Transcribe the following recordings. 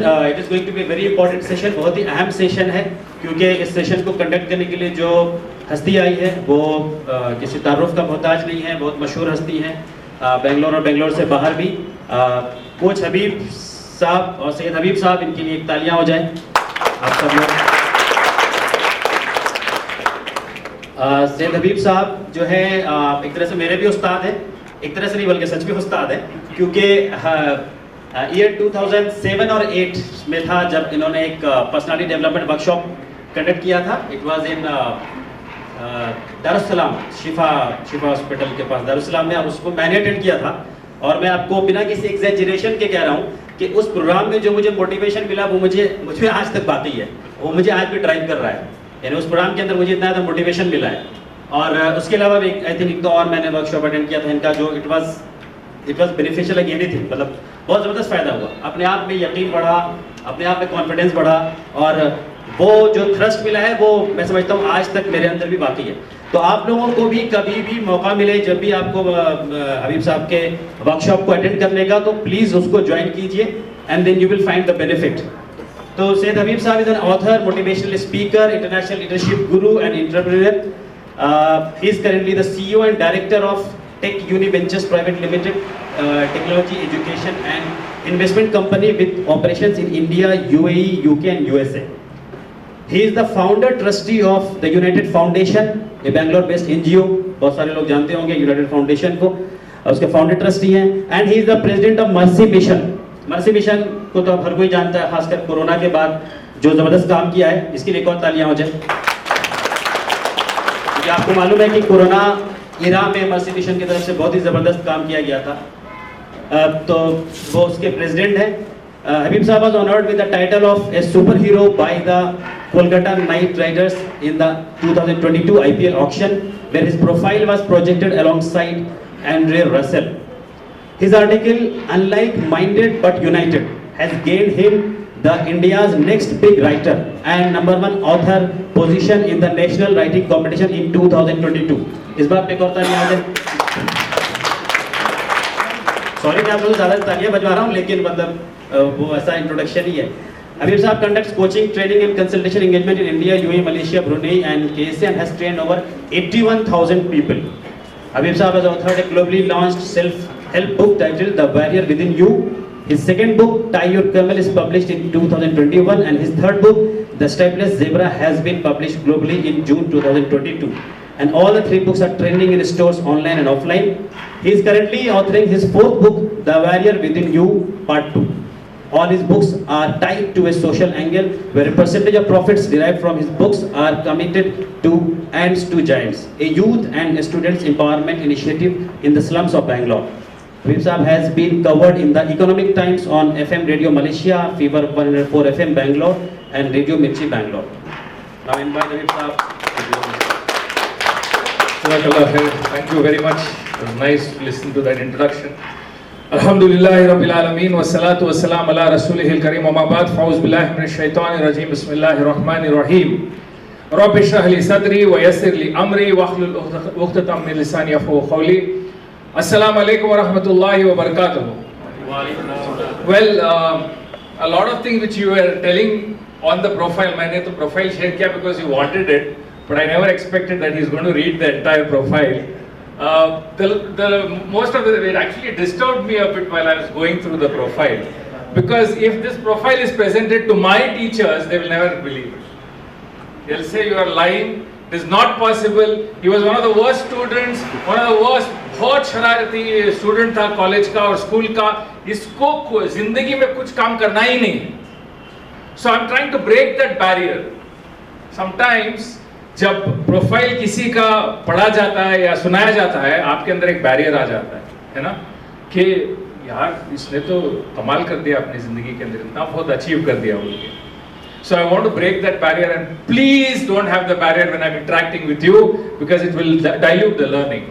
It is going to be very important session, बहुत ही अहम सेशन है, क्योंकि इस सेशन को कंडक्ट करने के लिए जो हस्ती आई है वो किसी तारुफ का मोहताज नहीं है, बहुत मशहूर हस्ती हैं बेंगलोर और बेंगलोर से बाहर भी। कोच हबीब साहब और सैयद हबीब साहब, इनके लिए एक तालियां हो जाएं आप सब लोग। सैयद हबीब साहब जो है एक तरह से मेरे भी उस्ताद हैं, एक तरह से नहीं बल्कि सच में उस्ताद हैं, क्योंकि ईयर 2007 और 8 में था जब इन्होंने एक पर्सनालिटी डेवलपमेंट वर्कशॉप कंडक्ट किया था। It was in Darussalam, Shifa hospital के पास दारुस्सलाम में, और उसको मैंने अटेंड किया था। और मैं आपको बिना किसी एग्जैजरेशन के कह रहा हूँ कि उस प्रोग्राम में जो मुझे मोटिवेशन मिला वो मुझे आज तक बाकी है, वो मुझे आज भी ड्राइव कर रहा है। यानी उस प्रोग्राम के अंदर मुझे इतना ज़्यादा मोटिवेशन मिला है। और उसके अलावा भी आई थिंक एक तो और मैंने वर्कशॉप अटेंड किया था इनका, जो it was beneficial like anything, मतलब बहुत ज़बरदस्त फ़ायदा हुआ, अपने आप में यकीन बढ़ा, अपने आप में कॉन्फिडेंस बढ़ा, और वो जो थ्रस्ट मिला है वो मैं समझता हूँ आज तक मेरे अंदर भी बाकी है। तो आप लोगों को भी कभी भी मौका मिले, जब भी आपको हबीब साहब के वर्कशॉप को अटेंड करने का, तो प्लीज़ उसको ज्वाइन कीजिए and then you will find the benefit. तो Syed Habib sahab is an author, motivational speaker, international leadership guru and entrepreneur. He is currently the CEO and director of Tech Uni Ventures private limited, technology education and investment company with operations in India, UAE, UK एंड USA. He is the founder trustee of the United Foundation, a Bangalore based NGO, बहुत सारे लोग जानते होंगे United Foundation को, उसके founder trustee हैं। And he is the president of mercy mission. Mercy mission को तो हर कोई जानता है, खासकर कोरोना के बाद जो जबरदस्त काम किया है, इसके लिए एक और तालियां हो जाए। क्योंकि आपको मालूम है कि कोरोना इरा में मर्सी मिशन की तरफ से बहुत ही जबरदस्त काम किया गया था, तो वो उसके प्रेसिडेंट हैं। Habib Saab was honored with the title of a superhero by the Kolkata Knight Riders in the 2022 IPL auction, where his profile was projected alongside Andre Russell. His article, Unlike Minded But United, has gained him the India's next big writer and #1 author position in the National Writing Competition in 2022. इस बात पे एक और तालियां आ जाए। Sorry कि आप लोग ज़्यादा तालियां बजवा रहा हूँ, लेकिन मतलब वो ऐसा इंट्रोडक्शन ही है। हबीब साहब conducts coaching, training and consultation engagement in India, UAE, Malaysia, Brunei and KSA, and has trained over 81,000 people. Habib Saab has authored a globally launched self-help book titled The Warrior Within You. His second book, Tie Your Camel, is published in 2021, and his third book, The Stripeless Zebra, has been published globally in June 2022. And all the 3 books are trending in stores online and offline. He is currently authoring his 4th book, The Warrior Within You, Part 2. All his books are tied to a social angle, where a percentage of profits derived from his books are committed to Ants to Giants, a youth and students empowerment initiative in the slums of Bangalore. Habib Saab has been covered in the Economic Times on FM Radio Malaysia, Fever 104 FM Bangalore, and Radio Mirchi Bangalore. Now invite Habib Saab. Thank you very much. It was nice to listen to that introduction. Alhamdulillahi Rabbil Alameen, wassalatu wassalam ala rasulihil kareem, amma ba'd, fa'uz billahi minash shaitanir rajim, bismillahir rahmanir rahim. Rabbi shrah li sadri wa yassir li amri wahlul 'uqdatam min lisani yafqahu qawli. Assalamu alaikum wa rahmatullahi wa barakatuh. Well, a lot of things which you were telling on the profile, मैंने तो profile share किया because you wanted it, but I never expected that he's going to read the entire profile. Most of it actually disturbed me a bit while I was going through the profile, because if this profile is presented to my teachers, they will never believe it. They'll say you are lying, it is not possible, he was one of the worst students, one of the worst, बहुत शरारती student था college का और school का, इसको जिंदगी में कुछ काम करना ही नहीं। So I'm trying to break that barrier. Sometimes जब प्रोफाइल किसी का पढ़ा जाता है या सुनाया जाता है, आपके अंदर एक बैरियर आ जाता है ना, कि यार इसने तो कमाल कर दिया अपनी ज़िंदगी के अंदर, इतना बहुत अचीव कर दिया उनके। So I want to break that barrier, and please don't have the barrier when I'm interacting with you, because it will dilute the learning.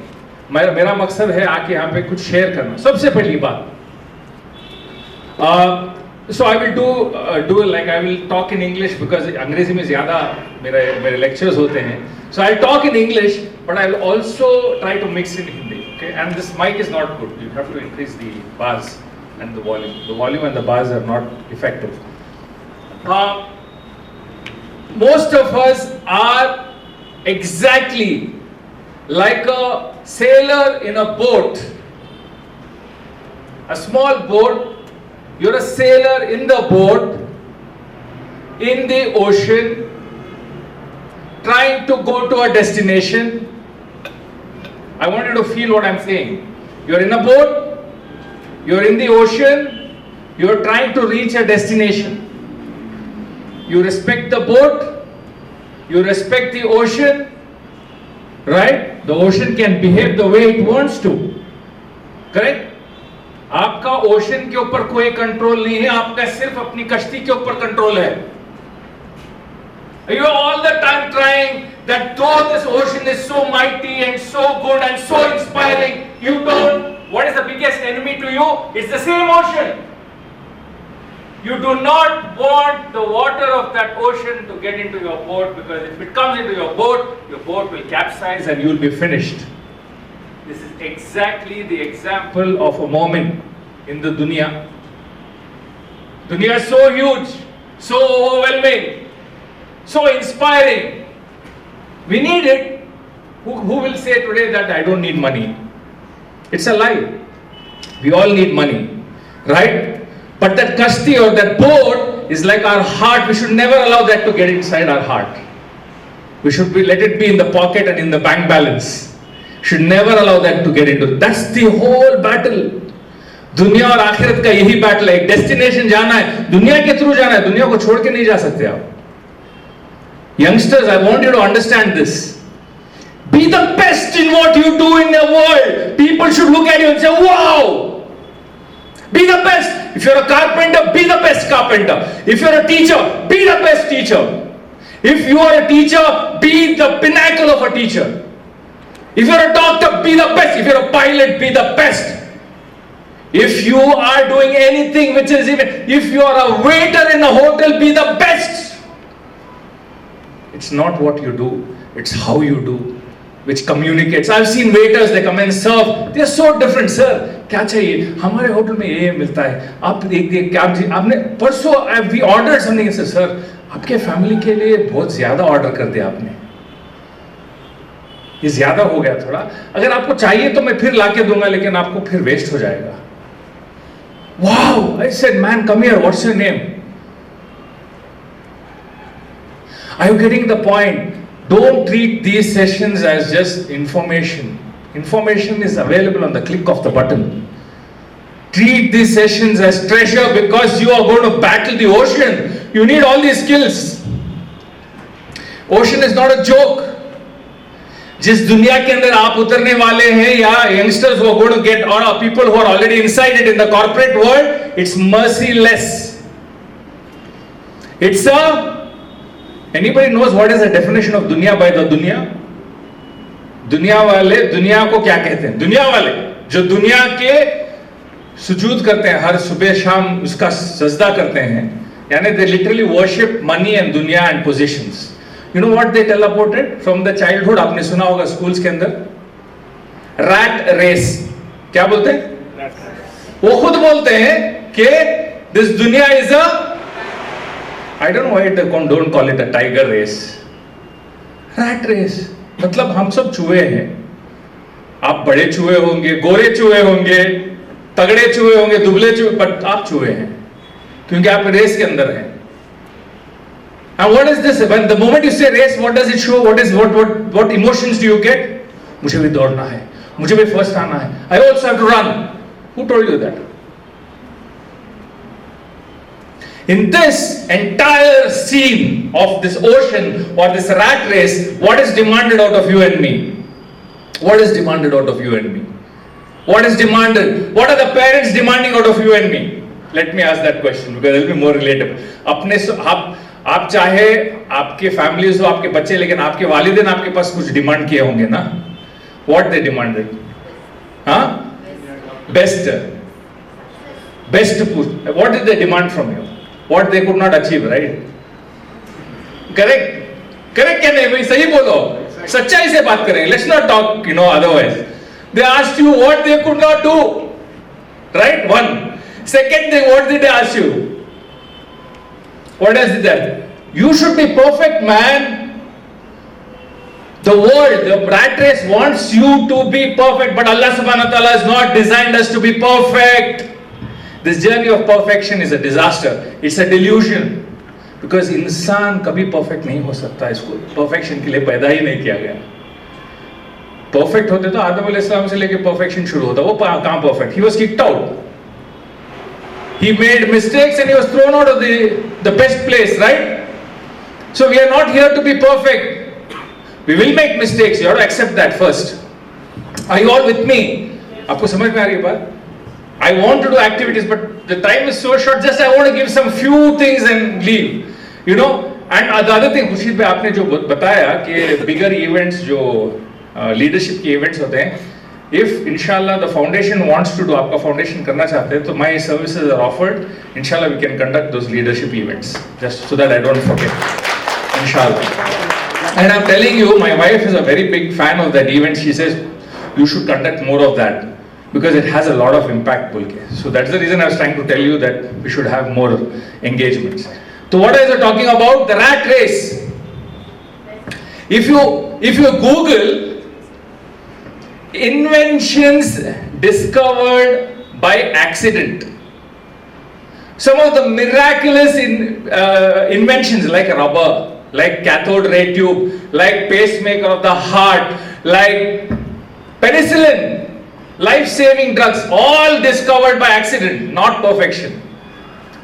मेरा मकसद है आके यहाँ पे कुछ शेयर करना। सबसे पहली बात, so I will do like I will talk in English, because अंग्रेजी में ज़्यादा मेरे lectures होते हैं. So I'll talk in English, but I will also try to mix in Hindi. Okay, and this mic is not good. You have to increase the bars and the volume. The volume and the bars are not effective. most of us are exactly like a sailor in a boat, a small boat. You're a sailor in the boat, in the ocean, trying to go to a destination. I want you to feel what I'm saying. You're in a boat, you're in the ocean, you're trying to reach a destination. You respect the boat, you respect the ocean, right? The ocean can behave the way it wants to, correct? आपका ocean के ऊपर कोई control नहीं है, आपका सिर्फ अपनी कश्ती के ऊपर कंट्रोल है. You are all the time trying that though this ocean is so mighty and so good and so inspiring, you don't. What is the biggest enemy to you? It's the same ocean. You do not want the water of that ocean to get into your boat, because if it comes into your boat will capsize and you will be finished. This is exactly the example of a moment in the dunya. Dunya is so huge, so overwhelming, so inspiring. We need it. Who will say today that I don't need money? It's a lie. We all need money, right? But that kashti or that boat is like our heart. We should never allow that to get inside our heart. We should let it be in the pocket and in the bank balance. Should never allow that to get into. That's the whole battle. दुनिया और आखिरत का यही battle है. एक destination जाना है, दुनिया के थ्रू जाना है, दुनिया को छोड़ के नहीं जा सकते आप. Youngsters, I want you to understand this. Be the best in what you do in the world. People should look at you and say, wow. Be the best. If you're a carpenter, be the best carpenter. If you're a teacher, be the best teacher. If you are a teacher, be the pinnacle of a teacher. If you're a doctor, be the best. If you're a pilot, be the best. If you are doing anything which is even, if you are a waiter in a hotel, be the best. It's not what you do, it's how you do, which communicates. I've seen waiters, they come and serve. They're so different. Sir, क्या चाहिए? हमारे hotel में ये मिलता है. आप एक क्या आपने परसों we ordered something. Sir, आपके फैमिली के लिए बहुत ज़्यादा ऑर्डर कर दिया आपने. ये ज़्यादा हो गया थोड़ा. अगर आपको चाहिए तो मैं फिर लाके दूंगा, लेकिन आपको फिर वेस्ट हो जाएगा. Wow! I said, man, come here. What's your name? Are you getting the point? Don't treat these sessions as just information. Information is available on the click of the button. Treat these sessions as treasure, because you are going to battle the ocean. You need all these skills. Ocean is not a joke. जिस दुनिया के अंदर आप उतरने वाले हैं, या youngsters who are going to get, or people who are already inside it in the corporate world, it's merciless. It's anybody knows what is the definition of दुनिया by the दुनिया? दुनिया वाले दुनिया को क्या कहते हैं? दुनिया वाले जो दुनिया के सुजूद करते हैं, हर सुबह शाम उसका सजदा करते हैं, यानी they literally worship money and दुनिया and positions. You know what they tell about it from the childhood? आपने सुना होगा स्कूल्स के अंदर रैट रेस. क्या बोलते हैं? वो खुद बोलते हैं कि दिस दुनिया is a, I don't know why they don't call it a tiger race. Rat race. मतलब हम सब चूहे हैं. आप बड़े चूहे होंगे, गोरे चूहे होंगे, तगड़े चूहे होंगे, दुबले चूहे, पर आप चूहे हैं क्योंकि आप रेस के अंदर हैं. And what is this? When the moment you say race, what does it show? What emotions do you get? मुझे भी दौड़ना है, मुझे भी first आना है. I also have to run. Who told you that? In this entire scene of this ocean or this rat race, what is demanded out of you and me? What is demanded out of you and me? What is demanded? What are the parents demanding out of you and me? Let me ask that question because it will be more relatable. अपने आप चाहे आपके families हो, आपके बच्चे, लेकिन आपके वालिदैन आपके पास कुछ डिमांड किए होंगे ना? What they demanded? हाँ? Best. What did they demand from you? What they could not achieve, right? Correct? Correct क्या नहीं भाई? सही बोलो. सच्चाई से बात करें. Let's not talk, otherwise. They asked you what they could not do, right? One. Second thing, what did they ask you? What else is there? You should be perfect, man. The world, the rat race wants you to be perfect, but Allah subhanahu wa ta'ala has not designed us to be perfect. This journey of perfection is a disaster. It's a delusion. Because इंसान कभी perfect नहीं हो सकता, इसको perfection के लिए पैदा ही नहीं किया गया. Perfect होते तो आदम अलैहिस्सलाम से लेके perfection शुरू होता. वो कहाँ perfect? He was kicked out. He made mistakes and he was thrown out of the best place, right? So we are not here to be perfect. We will make mistakes. You have to accept that first. Are you all with me? आपको समझ में आ रही है बात? I want to do activities, but the time is so short. Just I want to give some few things and leave. You know. And the other thing, Khurshid भाई आपने जो बताया कि bigger events जो leadership के events होते हैं, if inshallah the foundation wants to do, आपका foundation करना चाहते हैं, तो my services are offered. Inshallah we can conduct those leadership events, just so that I don't forget. Inshallah. And I'm telling you, my wife is a very big fan of that event. She says, you should conduct more of that because it has a lot of impact. So that's the reason I was trying to tell you that we should have more engagements. So what I was talking about? The rat race. If you Google inventions discovered by accident, some of the miraculous inventions like rubber, like cathode ray tube, like pacemaker of the heart, like penicillin, life-saving drugs, all discovered by accident, not perfection.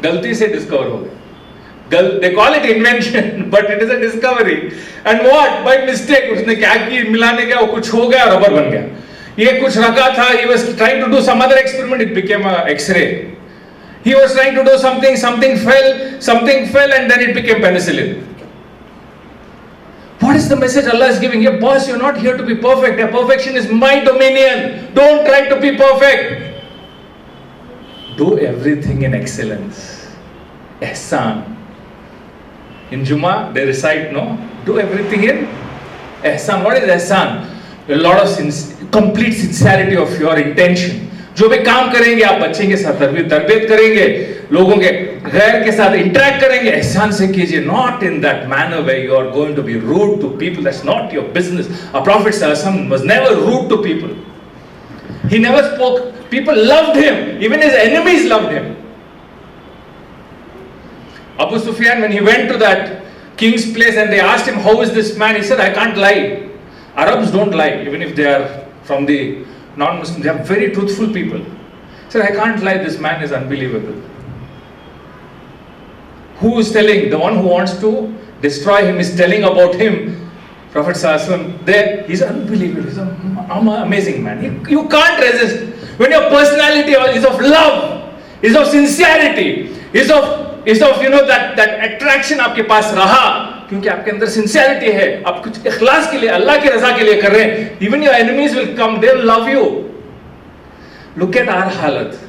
गलती से discover हो गए. They call it invention, but it is a discovery. And what? By mistake. उसने क्या की मिलाने गया, वो कुछ हो गया, रबर बन गया. ये कुछ रखा था. He was trying to do some other experiment. It became a X-ray. He was trying to do something fell, and then it became penicillin. What is the message Allah is giving? Your boss, you're not here to be perfect. Your perfection is my dominion. Don't try to be perfect. Do everything in excellence. Ihsan. In Jummah, they recite, no? Do everything in ihsan. What is ihsan? A lot of complete sincerity of your intention. जो भी काम करेंगे आप बच्चे के साथ तरबियत करेंगे, लोगों के गैर के साथ इंटरेक्ट करेंगे, एहसान से कीजिए. Not in that manner where you are going to be rude to people. That's not your business. Our Prophet ﷺ was never rude to people. He never spoke. People loved him. Even his enemies loved him. Abu Sufyan, when he went to that king's place and they asked him, how is this man? He said, I can't lie. Arabs don't lie, even if they are from the non-Muslims. They are very truthful people. He said, I can't lie, this man is unbelievable. Who is telling? The one who wants to destroy him is telling about him. Prophet ﷺ, there, he's unbelievable. He's an amazing man. You can't resist. When your personality is of love, is of sincerity, is of that attraction आपके पास रहा, क्योंकि आपके अंदर sincerity है, आप कुछ इखलास के लिए, अल्लाह की रज़ा के लिए कर रहे हैं. Even your enemies will come, they will love you. Look at our हालत.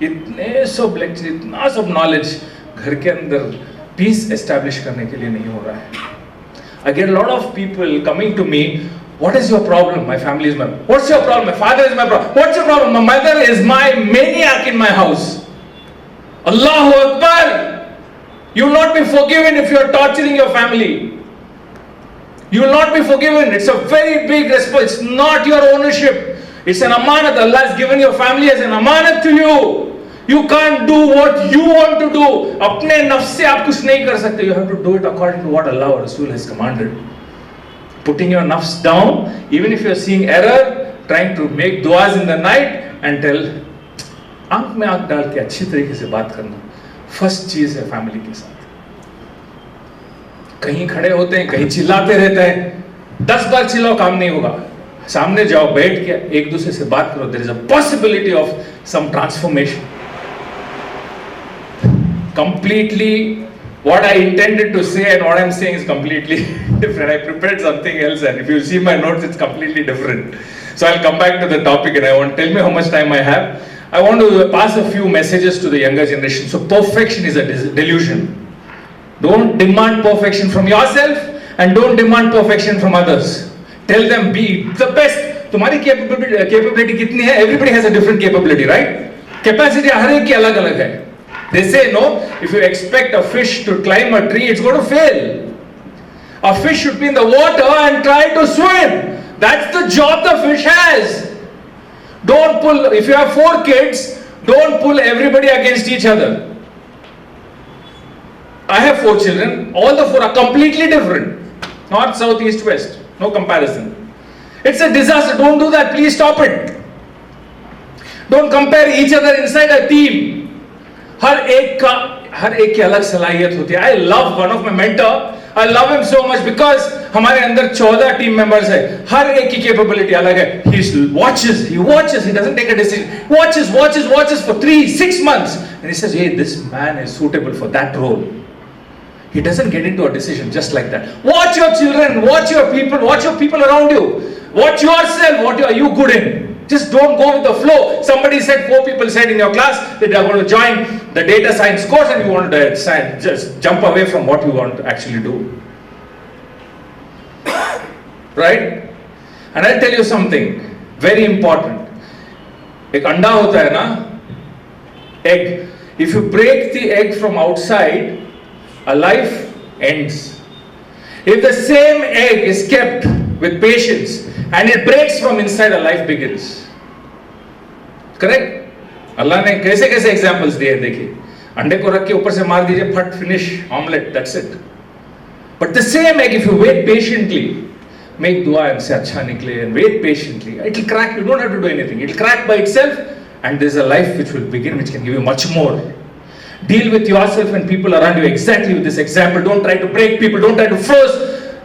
इतने सब lecture, इतना सब knowledge घर के अंदर peace establish करने के लिए नहीं हो रहा है. I get a lot of people coming to me. What is your problem? My family is my problem. What's your problem? My father is my problem. What's your problem? My mother is my maniac in my house. Allahu Akbar! You will not be forgiven if you are torturing your family. You will not be forgiven. It's a very big responsibility. It's not your ownership. It's an amanat. Allah has given your family as an amanat to you. You can't do what you want to do. अपने नफ्स से आप कुछ नहीं कर सकते. You have to do it according to what Allah or Rasul has commanded. Putting your nafs down, even if you are seeing error, trying to make duas in the night and tell, आंख में आंख डाल के अच्छी तरीके से बात करना. फर्स्ट चीज है फैमिली के साथ. कहीं खड़े होते हैं, कहीं चिल्लाते रहते हैं. 10 बार चिल्लाओ, काम नहीं होगा. सामने जाओ, बैठ के एक दूसरे से बात करो. There is a possibility of some transformation. Completely, what I intended to say and what I'm saying is completely different. I prepared something else, and if you see my notes, it's completely different. So I'll come back to the topic, and I won't tell me how much time I have. I want to pass a few messages to the younger generation. So perfection is a delusion. Don't demand perfection from yourself and don't demand perfection from others. Tell them be the best. तुम्हारी capability कितनी है? Everybody has a different capability, right? Capacity हर एक की अलग अलग है. They say no, if you expect a fish to climb a tree, it's going to fail. A fish should be in the water and try to swim. That's the job the fish has. Don't pull, if you have 4 kids, don't pull everybody against each other. I have 4 children, all the 4 are completely different. North, south, east, west, no comparison. It's a disaster, don't do that, please stop it. Don't compare each other inside a team. हर एक की अलग सलाहियत होती है. I love one of my mentor. I love him so much because हमारे अंदर 14 team members है. हर एक की कैपेबिलिटी अलग है. He watches, he doesn't take a decision. Watches for 3-6 months, and he says, "Hey, this man is suitable for that role." He doesn't get into a decision just like that. Watch your children, watch your people around you. Watch yourself. What are you good in? Just don't go with the flow. Somebody said, 4 people said in your class that they are going to join the data science course and you want to just jump away from what you want to actually do. Right? And I'll tell you something very important. एक अंडा होता है ना, egg. If you break the egg from outside, a life ends. If the same egg is kept with patience and it breaks from inside, a life begins. Correct? अल्लाह ने कैसे कैसे examples दिए देखिए. अंडे को रख के ऊपर से मार दीजिए, फट, finish, omelette, that's it. But the same egg, if you wait patiently, make dua and say अच्छा निकले and wait patiently, it will crack. You don't have to do anything, it will crack by itself and there is a life which will begin, which can give you much more. Deal with yourself and people around you exactly with this example. Don't try to break people, don't try to force.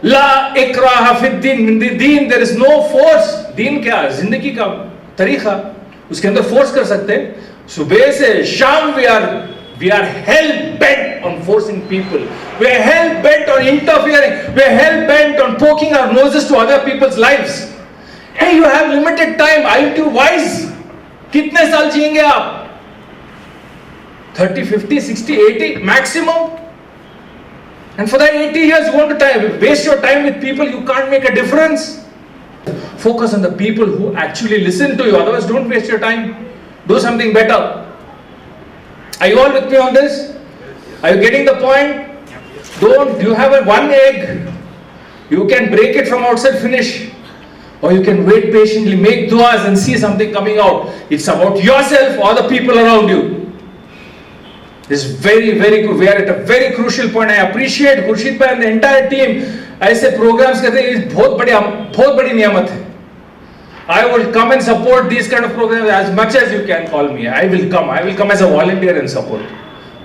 La ikraha fid din, in the deen there is no force. Deen क्या, जिंदगी का तरीका, उसके अंदर force कर सकते हैं. सुबह से शाम we are hell bent on forcing people. We are hell bent on interfering. We are hell bent on poking our noses to other people's lives. Hey, you have limited time. Aren't you wise? कितने साल जिएंगे आप? 30, 50, 60, 80 maximum. And for that 80 years you want to waste your time with people you can't make a difference. Focus on the people who actually listen to you. Otherwise, don't waste your time. Do something better. Are you all with me on this? Are you getting the point? Don't, you have one egg. You can break it from outside, finish. Or you can wait patiently, make duas and see something coming out. It's about yourself or the people around you. This is very, very good. We are at a very crucial point. I appreciate Khurshid bhai and the entire team. ऐसे programs करते हैं, बहुत बड़ी नियामत है. I will come and support these kind of programs as much as you can call me. I will come as a volunteer and support,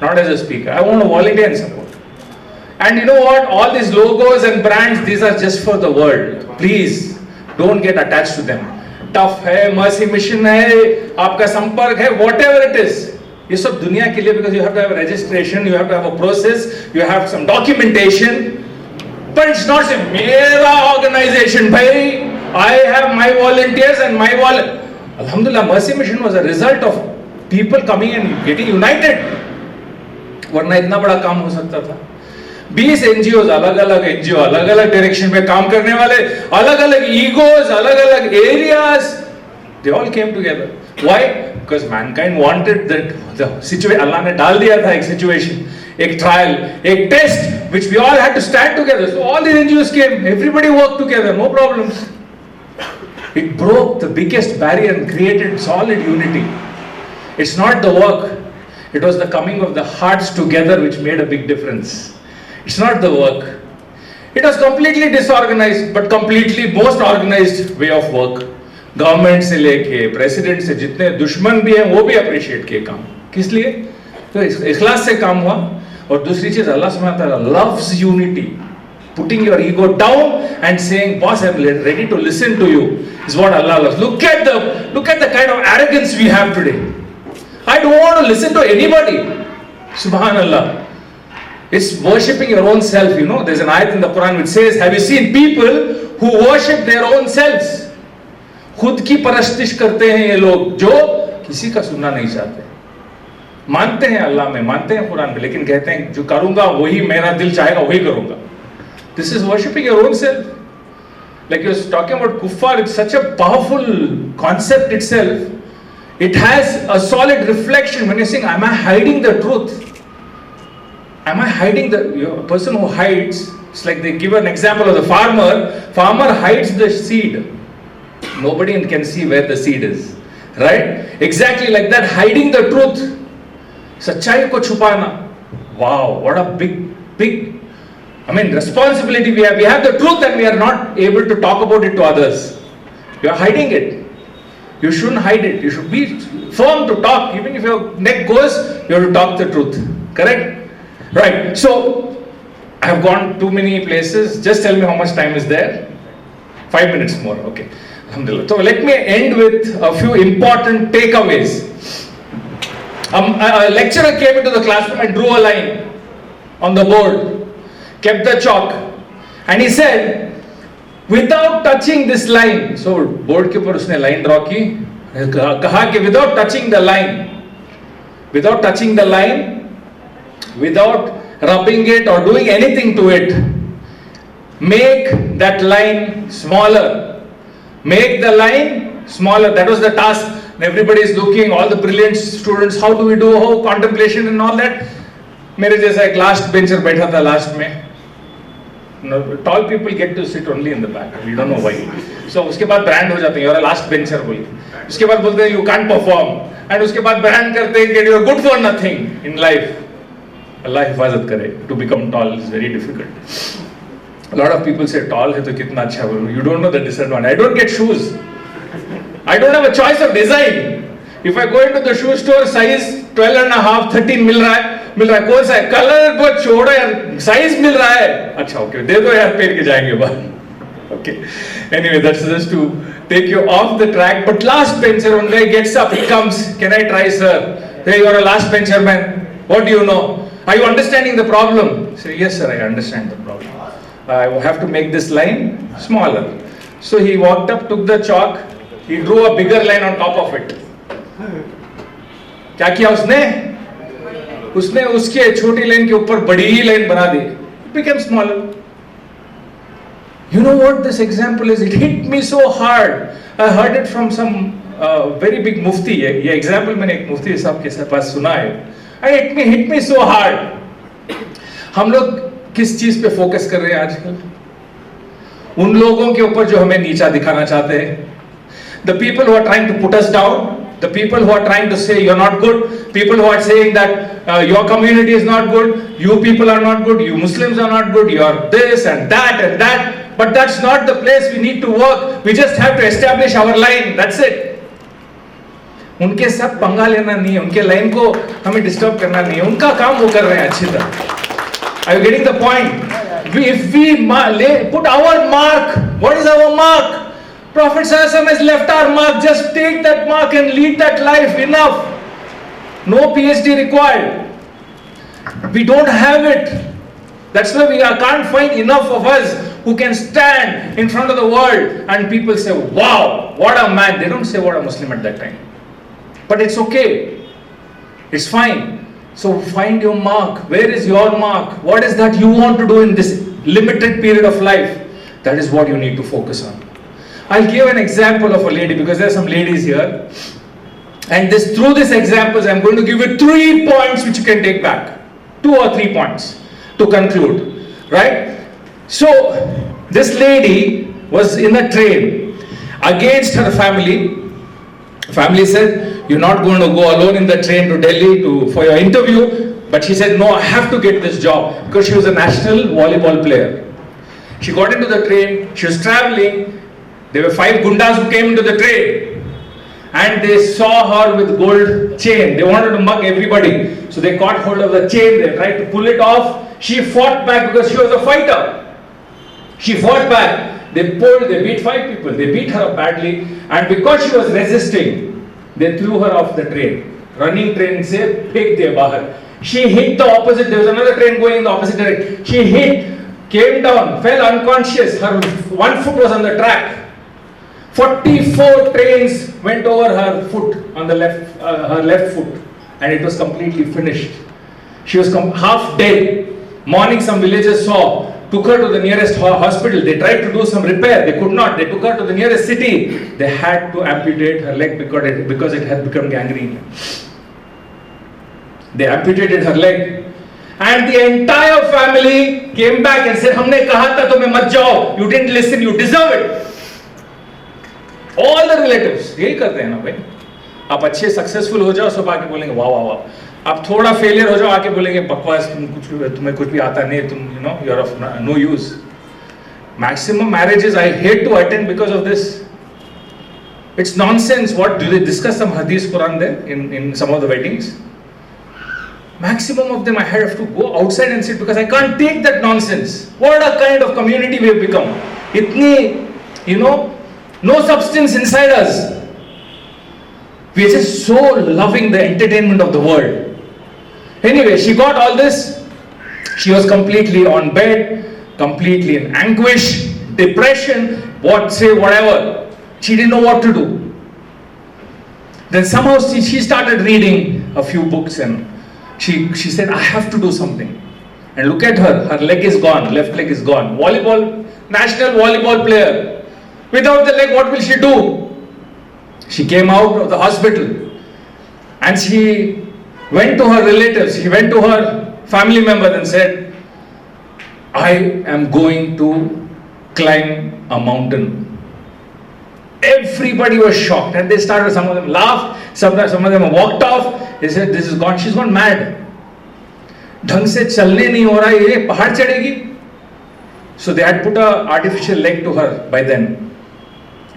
not as a speaker. I want to volunteer and support. And you know what? All these logos and brands, these are just for the world. Please, don't get attached to them. Tough है, Mercy Mission है, आपका संपर्क है, whatever it is. ये सब दुनिया के लिए, because you have to have a registration, you have to have a process, you have some documentation. But it's not say, मेरा organization भाई, I have my volunteers and my Alhamdulillah, Mercy Mission was a result of people coming and getting united. वरना इतना बड़ा काम हो सकता था. 20 NGOs, अलग-अलग NGO, अलग-अलग डायरेक्शन में काम करने वाले, अलग-अलग egos, अलग-अलग areas, they all came together. Why? Because mankind wanted that the situation. Allah ने डाल दिया था एक situation, एक trial, एक test, which we all had to stand together. So all the NGOs came, everybody worked together, no problems. It broke the biggest barrier and created solid unity. It's not the work, it was the coming of the hearts together which made a big difference. It's not the work. It was completely disorganized, but completely most organized way of work. Government से लेके president से जितने दुश्मन भी हैं वो भी appreciate किए काम. किस लिए? तो इखलास से काम हुआ. और दूसरी चीज, अल्लाह सुब्हानहू व तआला loves unity. Putting your ego down and saying, boss, I'm ready to listen to you, is what Allah loves. Look at the kind of arrogance we have today. I don't want to listen to anybody. Subhanallah. It's worshipping your own self. You know, there's an ayat in the Quran which says, have you seen people who worship their own selves? खुद की परस्तिश करते हैं ये लोग जो किसी का सुनना नहीं चाहते. मानते हैं अल्लाह में, मानते हैं कुरान में, लेकिन कहते हैं जो करूंगा वही मेरा दिल चाहेगा वही करूंगा. This is worshipping your own self. Like you was talking about kuffar, it's such a powerful concept itself. It has a solid reflection when you're saying, am I hiding the truth? Am I hiding the person who hides? It's like they give an example of the farmer. Farmer hides the seed. Nobody can see where the seed is. Right? Exactly like that, hiding the truth. Sachai ko chupana. Wow, what a big, responsibility we have. We have the truth and we are not able to talk about it to others. You are hiding it. You shouldn't hide it. You should be firm to talk. Even if your neck goes, you have to talk the truth. Correct? Right. So, I have gone too many places. Just tell me how much time is there. 5 minutes more. Okay. Alhamdulillah. So, let me end with a few important takeaways. A lecturer came into the classroom and drew a line on the board, kept the chalk, and he said, without touching this line, so board ke upar usne line draw ki, kaha ki without touching the line, without rubbing it or doing anything to it, make that line smaller. Make the line smaller. That was the task. Everybody is looking, all the brilliant students, how do we do, contemplation and all that. मेरे जैसा एक last bencher बैठा था last में. Tall people get to sit only in the back. We don't know why. So उसके बाद brand हो जाते हैं, you're a last bencher बोल. उसके बाद बोलते हैं you can't perform. And उसके बाद brand करते हैं कि you're good for nothing in life. Allah हिफाजत करे. To become tall is very difficult. A lot of people say tall है तो कितना अच्छा बोलूँ. You don't know the disadvantage. I don't get shoes. I don't have a choice of design. If I go into the shoe store, size 12 and a half, 13 मिल रहा है कौन सा है? कलर बहुत छोटा है, साइज मिल रहा है. अच्छा ओके, दे दो यार, पहन के जाएंगे बाहर. Okay. Anyway, that's just to take you off the track. But last bencher, one guy gets up, he comes. Can I try, sir? Hey, you're a last bencher man. What do you know? Are you understanding the problem? I say, yes, sir, I understand the problem. I have to make this line smaller. So he walked up, took the chalk. He drew a bigger line on top of it. क्या किया उसने? उसने उसके छोटी line के ऊपर बड़ी line बना दी. It became smaller. You know what this example is? It hit me so hard. I heard it from some very big mufti. ये example मैंने एक मुफ्ती साहब के पास सुना है. And it hit me so hard. हम लोग किस चीज पे फोकस कर रहे हैं आजकल? उन लोगों के ऊपर जो हमें नीचा दिखाना चाहते हैं. The people who are trying to put us down, the people who are trying to say you're not good, people who are saying that your community is not good, you people are not good, you Muslims are not good, you're this and that, but that's not the place we need to work. We just have to establish our line, that's it. उनके सब पंगा लेना नहीं है, उनके line को हमें disturb करना नहीं है, उनका काम वो कर रहे हैं अच्छी तरह. Are you getting the point? If we put our mark, what is our mark? Prophet ﷺ has left our mark. Just take that mark and lead that life. Enough. No PhD required. We don't have it. That's why we can't find enough of us who can stand in front of the world and people say, wow, what a man. They don't say what a Muslim at that time. But it's okay. It's fine. So find your mark. Where is your mark? What is that you want to do in this limited period of life? That is what you need to focus on. I'll give an example of a lady because there are some ladies here. And through these examples, I'm going to give you 3 points which you can take back. 2 or 3 points to conclude. Right? So, this lady was in a train against her family. Family said, you're not going to go alone in the train to Delhi for your interview. But she said, no, I have to get this job because she was a national volleyball player. She got into the train, she was traveling. There were 5 gundas who came into the train and they saw her with gold chain. They wanted to mug everybody. So they caught hold of the chain, they tried to pull it off. She fought back because she was a fighter. She fought back. They pulled, they beat 5 people. They beat her up badly. And because she was resisting, they threw her off the train. Running train se phek diya bahar. She hit the opposite. There was another train going in the opposite direction. She hit, came down, fell unconscious. Her 1 foot was on the track. 44 trains went over her foot on the left, her left foot, and it was completely finished. She was half dead. Morning, some villagers saw took her to the nearest hospital. They tried to do some repair, they could not. They took her to the nearest city. They had to amputate her leg because it had become gangrene. They amputated her leg, and the entire family came back and said, हमने कहा था तुम्हें मत जाओ, you didn't listen, you deserve it. All the relatives यही करते हैं ना भाई. आप अच्छे सक्सेसफुल हो जाओ, सब आके बोलेंगे वाह वाह वाह. आप थोड़ा फेलियर हो जाओ, आके बोलेंगे बकवास, तुम्हें कुछ भी आता नहीं, तुम you know you're of no use. Maximum marriages I hate to attend because of this. It's nonsense. What do they discuss some hadith Quran there in some of the weddings? Maximum of them I have to go outside and sit because I can't take that nonsense. What a kind of community we have become. Itni, you know, no substance inside us. We are just so loving the entertainment of the world. Anyway, she got all this. She was completely on bed, completely in anguish, depression, whatever. She didn't know what to do. Then somehow she started reading a few books, and she said, I have to do something. And look at her, her leg is gone, left leg is gone. Volleyball, national volleyball player. Without the leg, what will she do? She came out of the hospital and she went to her relatives, she went to her family members and said, I am going to climb a mountain. Everybody was shocked and they started, some of them laughed, some of them walked off. They said, this is gone, she's gone mad. ढंग से चलने नहीं हो रहा है, ये पहाड़ चढ़ेगी. So they had put a artificial leg to her by then.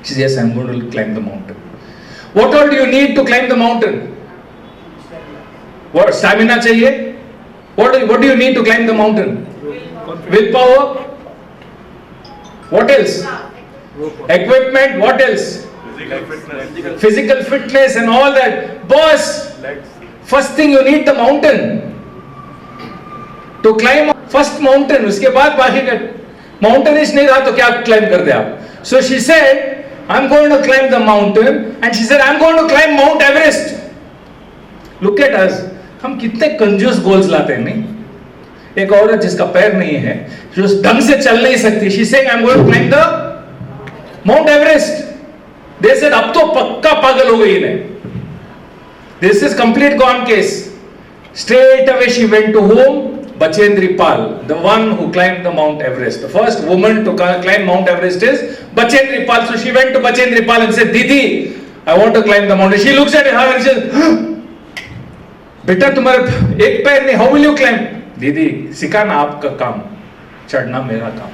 She said, yes, I'm going to climb the mountain. What all do you need to climb the mountain? What stamina चाहिए? What do you need to climb the mountain? Willpower. What else? Equipment. What else? Physical fitness and all that. Boss, first thing you need the mountain. To climb first mountain, उसके बाद बाकी का mountainist नहीं रहा तो क्या climb कर दे आप? So she said, I'm going to climb the mountain, and she said, I'm going to climb Mount Everest. Look at us. हम कितने कंजूस गोल्स लाते हैं नहीं? एक औरत जिसका पैर नहीं है, जो ढंग से चल नहीं सकती, she's saying, I'm going to climb the Mount Everest. They said, अब तो पक्का पागल हो गई इन्हें. This is complete gone case. Straight away she went to whom? Bachendri Pal, the one who climbed the Mount Everest. The first woman to climb Mount Everest is Bachendri Pal. So she went to Bachendri Pal and said, Didi, I want to climb the mountain. She looks at her and says, Beta, तुम्हारे एक पैर नहीं, how will you climb? Didi, सिखाना आपका काम, चढ़ना मेरा काम.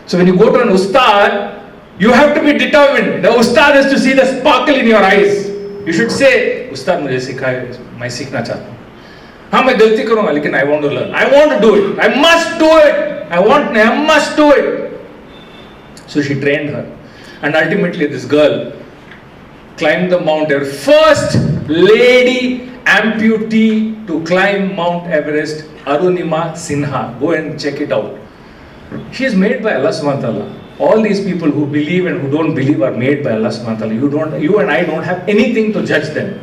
So when you go to an ustad, you have to be determined. The ustad has to see the sparkle in your eyes. You should say, ustad मुझे सिखाए, मैं सीखना चाहता हूँ. हाँ मैं गलती करूँगा लेकिन I want to learn. I want to do it. I must do it. I must do it. So she trained her, and ultimately this girl climbed the Mount Everest. First lady amputee to climb Mount Everest, Arunima Sinha. Go and check it out. She is made by Allah subhanahu wa ta'ala. All these people who believe and who don't believe are made by Allah subhanahu wa ta'ala. You and I don't have anything to judge them.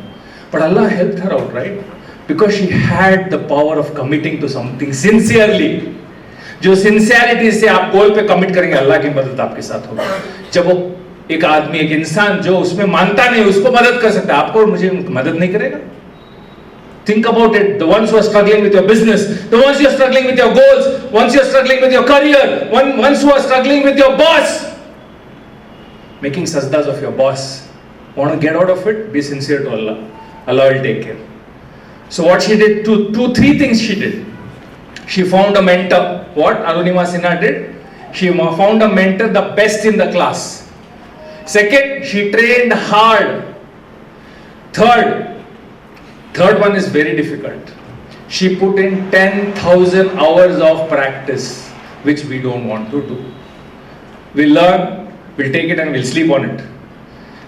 But Allah helped her out, right? Because she had the power of committing to something sincerely. जो sincerity से आप गोल पे commit करेंगे, अल्लाह की मदद आपके साथ होगी. जब वो एक आदमी, एक इंसान जो उसमें मानता नहीं, उसको मदद कर सकता है, आपको और मुझे मदद नहीं करेगा. Think about it. The ones who are struggling with your business, the ones who are struggling with your goals, ones who are struggling with your career, ones who are struggling with your boss, making sajdas of your boss. Want to get out of it? Be sincere to Allah. Allah will take care. So what she did, three things she did. She found a mentor. What Arunima Sinha did? She found a mentor, the best in the class. Second, she trained hard. Third one is very difficult. She put in 10,000 hours of practice, which we don't want to do. We'll learn, we'll take it and we'll sleep on it.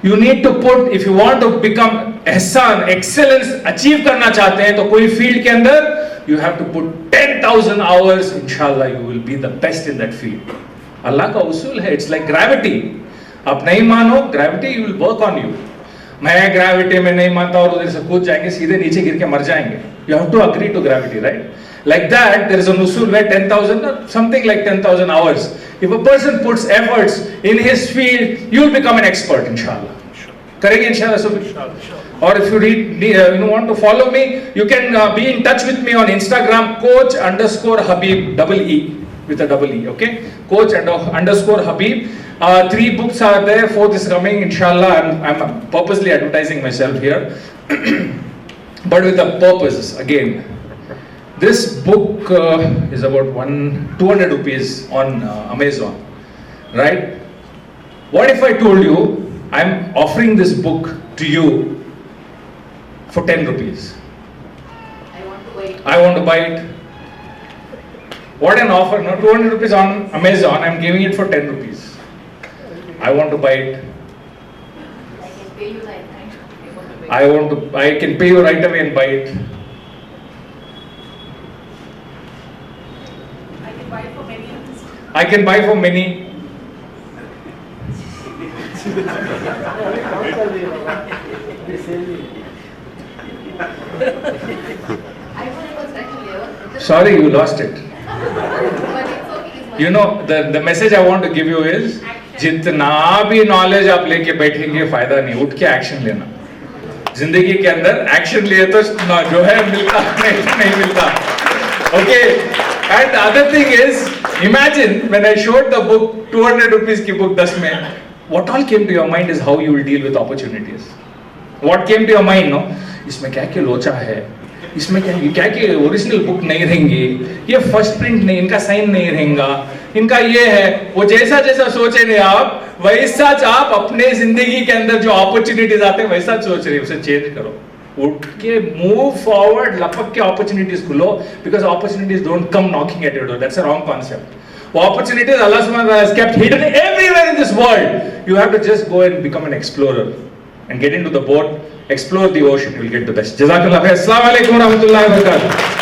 You need to put, if you want to become ehsan, excellence, achieve करना चाहते हैं तो कोई field के अंदर, you have to put 10,000 hours. Inshallah, you will be the best in that field. Allah का उसूल है. It's like gravity. आप नहीं मानो, gravity will work on you. मैं gravity में नहीं मानता और उधर से कूद जाएंगे, सीधे नीचे गिर के मर जाएंगे. You have to agree to gravity, right? Like that, there is an usul where 10,000 or something like 10,000 hours. If a person puts efforts in his field, you will become an expert, inshallah. Correct, inshallah. So, or if you want to follow me, you can be in touch with me on Instagram, coach_Habeeb, double E, with a double E, okay? Coach_Habeeb. 3 books are there, 4th is coming, inshallah. I'm purposely advertising myself here, but with a purpose, again. This book is about 200 rupees on Amazon, right? What if I told you, I'm offering this book to you for 10 rupees? I want to buy it. What an offer, no? 200 rupees on Amazon, I'm giving it for 10 rupees. I want to buy it. I can pay you right away and buy it. I can buy for many. Sorry, you lost it. You know, the message I want to give you is, जितना भी knowledge आप लेके बैठेंगे फायदा नहीं, उठ के action लेना. जिंदगी के अंदर एक्शन लिए तो जो है मिलता नहीं मिलता. Okay. And the other thing is, imagine when I showed the book, 200 rupees की book 10 में, what all came to your mind is how you will deal with opportunities. What came to your mind, no? इसमें क्या क्या लोचा है, इसमें क्या क्या ओरिजिनल बुक नहीं रहेंगी, ये फर्स्ट प्रिंट नहीं, इनका साइन नहीं रहेगा, इनका ये है, वो जैसा जैसा सोचेंगे आप, वैसा आप अपने जिंदगी के अंदर जो अपॉर्चुनिटीज आते हैं वैसा सोच रहे, उसे चेंज करो. उठ के मूव फॉरवर्ड, लपक के अपॉर्चुनिटीज खुलो, because opportunities don't come knocking at your door. That's a wrong concept. वो अपॉर्चुनिटीज अल्लाह सुब्हानहू व तआला has kept hidden everywhere in this world. You have to just go and become an explorer and get into the boat, explore the ocean, you will get the best. Jazakallah khair. Assalamu alaikum wa rahmatullahi wa barakatuh.